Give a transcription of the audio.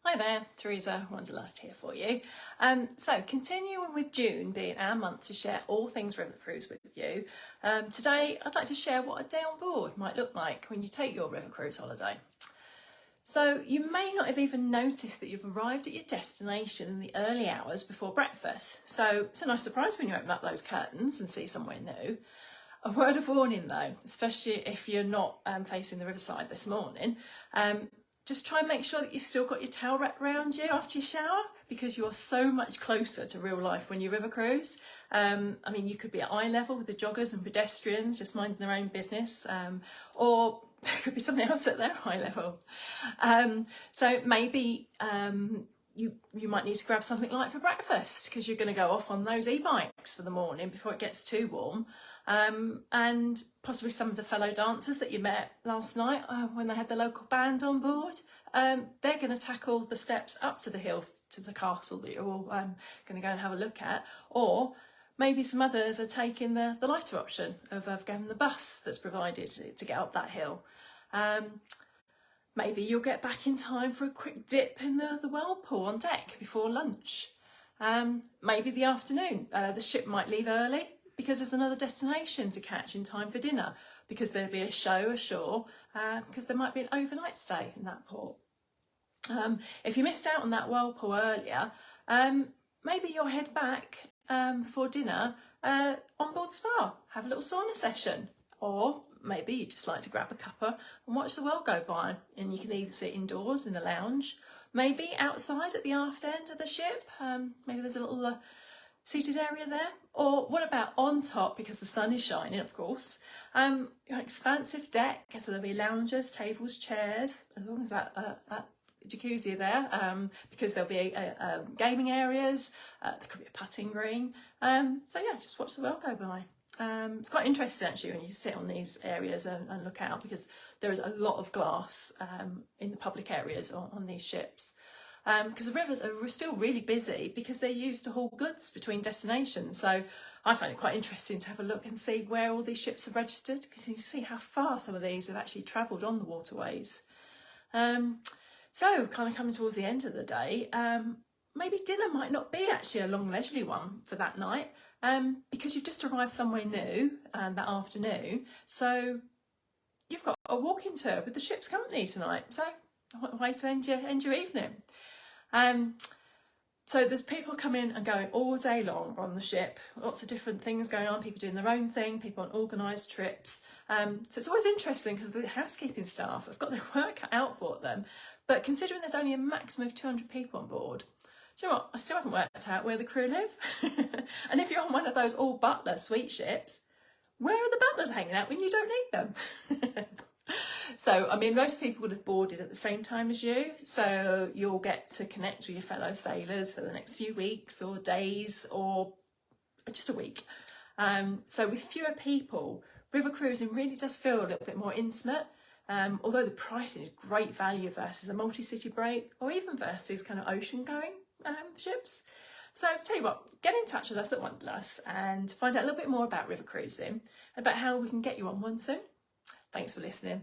Hi there, Teresa Wanderlust here for you. So continuing with June being our month to share all things river cruise with you, today I'd like to share what a day on board might look like when you take your river cruise holiday. So you may not have even noticed that you've arrived at your destination in the early hours before breakfast. So it's a nice surprise when you open up those curtains and see somewhere new. A word of warning though, especially if you're not facing the riverside this morning, just try and make sure that you've still got your towel wrapped around you after your shower, because you are so much closer to real life when you river cruise. You could be at eye level with the joggers and pedestrians just minding their own business, or there could be something else at their eye level. So maybe you might need to grab something light for breakfast because you're going to go off on those e-bikes for the morning before it gets too warm. And possibly some of the fellow dancers that you met last night when they had the local band on board, they're going to tackle the steps up to the hill to the castle that you're all going to go and have a look at. Or maybe some others are taking the lighter option of going the bus that's provided to get up that hill. Maybe you'll get back in time for a quick dip in the whirlpool on deck before lunch. Maybe the afternoon, the ship might leave early because there's another destination to catch in time for dinner, because there'll be a show ashore, because there might be an overnight stay in that port. If you missed out on that whirlpool earlier, maybe you'll head back before dinner on board spa, have a little sauna session, or maybe you just like to grab a cuppa and watch the world go by, and you can either sit indoors in the lounge, maybe outside at the aft end of the ship, maybe there's a little seated area there, or what about on top, because the sun is shining of course, expansive deck, so there'll be loungers, tables, chairs, as long as that jacuzzi there, because there'll be gaming areas, there could be a putting green, so yeah, just watch the world go by. It's quite interesting actually when you sit on these areas and look out, because there is a lot of glass in the public areas on these ships, because the rivers are still really busy because they're used to haul goods between destinations. So I find it quite interesting to have a look and see where all these ships are registered, because you can see how far some of these have actually travelled on the waterways. So kind of coming towards the end of the day, maybe dinner might not be actually a long leisurely one for that night, because you've just arrived somewhere new that afternoon, so you've got a walking tour with the ship's company tonight. So what a way to end your evening. So there's people coming and going all day long on the ship, lots of different things going on, people doing their own thing, people on organised trips. So it's always interesting because the housekeeping staff have got their work cut out for them, but considering there's only a maximum of 200 people on board, do you know what? I still haven't worked out where the crew live. And if you're on one of those all butler suite ships, where are the butlers hanging out when you don't need them? So, most people would have boarded at the same time as you, so you'll get to connect with your fellow sailors for the next few weeks or days or just a week. So with fewer people, river cruising really does feel a little bit more intimate. Although the pricing is great value versus a multi-city break, or even versus kind of ocean-going ships. So tell you what, get in touch with us at Wanderlust and find out a little bit more about river cruising, about how we can get you on one soon. Thanks for listening.